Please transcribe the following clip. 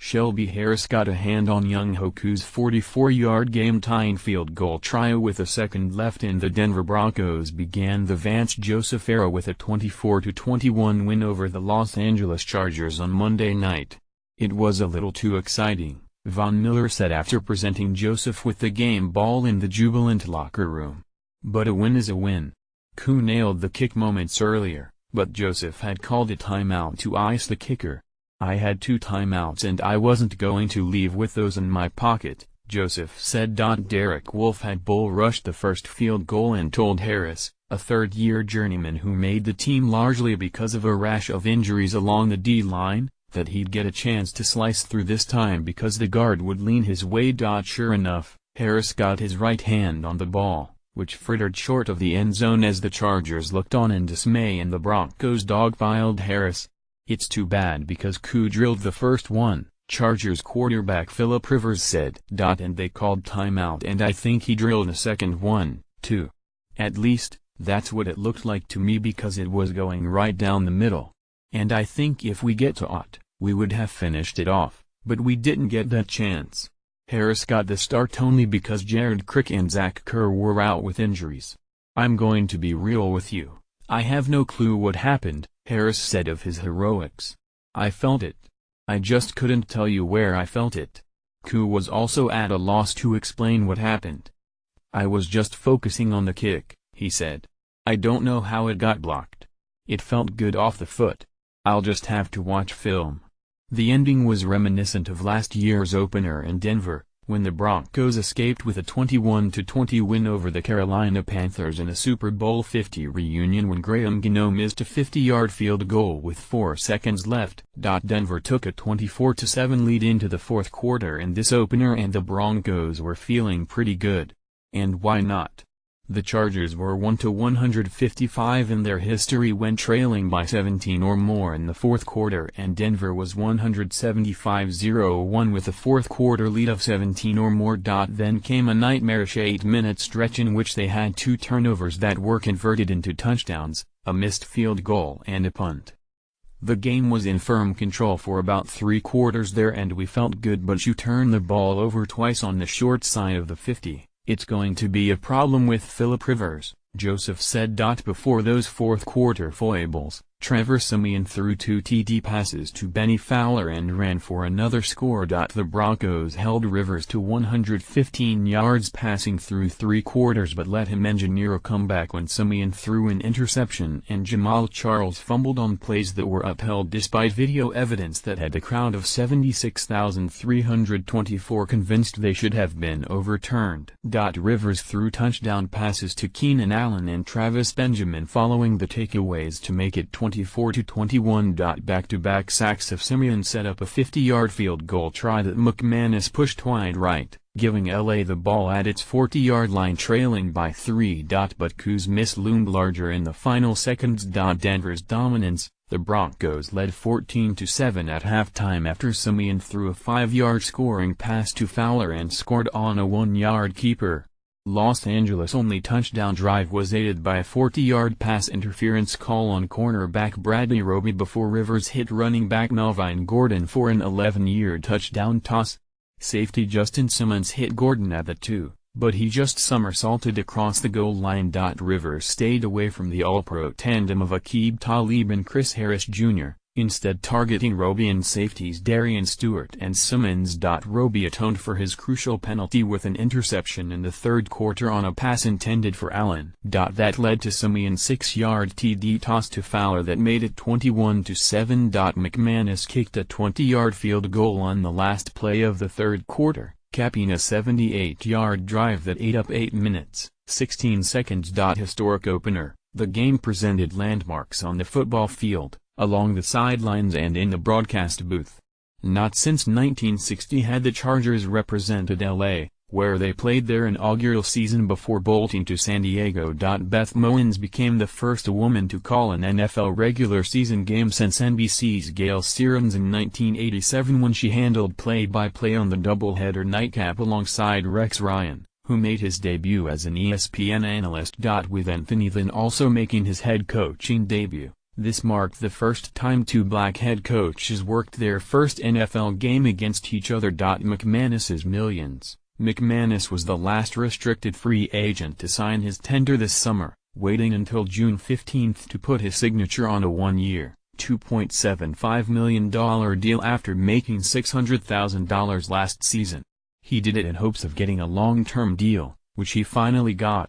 Shelby Harris got a hand on Young Hoku's 44-yard game-tying field goal try with a second left, and the Denver Broncos began the Vance Joseph era with a 24-21 win over the Los Angeles Chargers on Monday night. "It was a little too exciting," Von Miller said after presenting Joseph with the game ball in the jubilant locker room. "But a win is a win." Koo nailed the kick moments earlier, but Joseph had called a timeout to ice the kicker. "I had 2 timeouts and I wasn't going to leave with those in my pocket," Joseph said. Derek Wolfe had bull rushed the first field goal and told Harris, a third-year journeyman who made the team largely because of a rash of injuries along the D-line, that he'd get a chance to slice through this time because the guard would lean his way. Sure enough, Harris got his right hand on the ball, which frittered short of the end zone as the Chargers looked on in dismay and the Broncos dogpiled Harris. "It's too bad because Koo drilled the first one," Chargers quarterback Philip Rivers said. "And they called timeout and I think he drilled a second one, too. At least, that's what it looked like to me because it was going right down the middle. And I think if we get to Ott, we would have finished it off, but we didn't get that chance." Harris got the start only because Jared Crick and Zach Kerr were out with injuries. "I'm going to be real with you, I have no clue what happened," Harris said of his heroics. "I felt it. I just couldn't tell you where I felt it." Koo was also at a loss to explain what happened. "I was just focusing on the kick," he said. "I don't know how it got blocked. It felt good off the foot. I'll just have to watch film." The ending was reminiscent of last year's opener in Denver, when the Broncos escaped with a 21-20 win over the Carolina Panthers in a Super Bowl 50 reunion when Graham Gano missed a 50-yard field goal with 4 seconds left. Denver took a 24-7 lead into the fourth quarter in this opener and the Broncos were feeling pretty good. And why not? The Chargers were 1-155 in their history when trailing by 17 or more in the fourth quarter, and Denver was 175-0-1 with a fourth quarter lead of 17 or more. Then came a nightmarish 8-minute stretch in which they had 2 turnovers that were converted into touchdowns, a missed field goal and a punt. The game was in firm control for about 3 quarters there and we felt good, but you turn the ball over twice on the short side of the 50. "It's going to be a problem with Philip Rivers," Joseph said. Before those fourth-quarter foibles, Trevor Siemian threw 2 TD passes to Benny Fowler and ran for another score. The Broncos held Rivers to 115 yards passing through 3 quarters but let him engineer a comeback when Siemian threw an interception and Jamal Charles fumbled on plays that were upheld despite video evidence that had a crowd of 76,324 convinced they should have been overturned. Rivers threw touchdown passes to Keenan Allen and Travis Benjamin following the takeaways to make it 24-21. Back-to-back sacks of Siemian set up a 50-yard field goal try that McManus pushed wide right, giving LA the ball at its 40-yard line trailing by 3. But Koo's miss loomed larger in the final seconds. Denver's dominance, the Broncos led 14-7 at halftime after Siemian threw a 5-yard scoring pass to Fowler and scored on a 1-yard keeper. Los Angeles' only touchdown drive was aided by a 40-yard pass interference call on cornerback Bradley Roby before Rivers hit running back Melvin Gordon for an 11-yard touchdown toss. Safety Justin Simmons hit Gordon at the 2, but he just somersaulted across the goal line. Rivers stayed away from the All-Pro tandem of Aqib Talib and Chris Harris Jr., instead targeting Roby and safeties Darian Stewart and Simmons. Roby atoned for his crucial penalty with an interception in the third quarter on a pass intended for Allen. That led to Siemian's 6-yard TD toss to Fowler that made it 21-7. McManus kicked a 20-yard field goal on the last play of the third quarter, capping a 78-yard drive that ate up 8 minutes, 16 seconds. Historic opener, the game presented landmarks on the football field, along the sidelines and in the broadcast booth. Not since 1960 had the Chargers represented L.A., where they played their inaugural season before bolting to San Diego. Beth Mowins became the first woman to call an NFL regular season game since NBC's Gail Sierrans in 1987 when she handled play-by-play on the doubleheader nightcap alongside Rex Ryan, who made his debut as an ESPN analyst. With Anthony Lynn also making his head coaching debut, This marked the first time two black head coaches worked their first NFL game against each other. McManus's millions. McManus was the last restricted free agent to sign his tender this summer, waiting until June 15 to put his signature on a one-year, $2.75 million deal after making $600,000 last season. He did it in hopes of getting a long-term deal, which he finally got.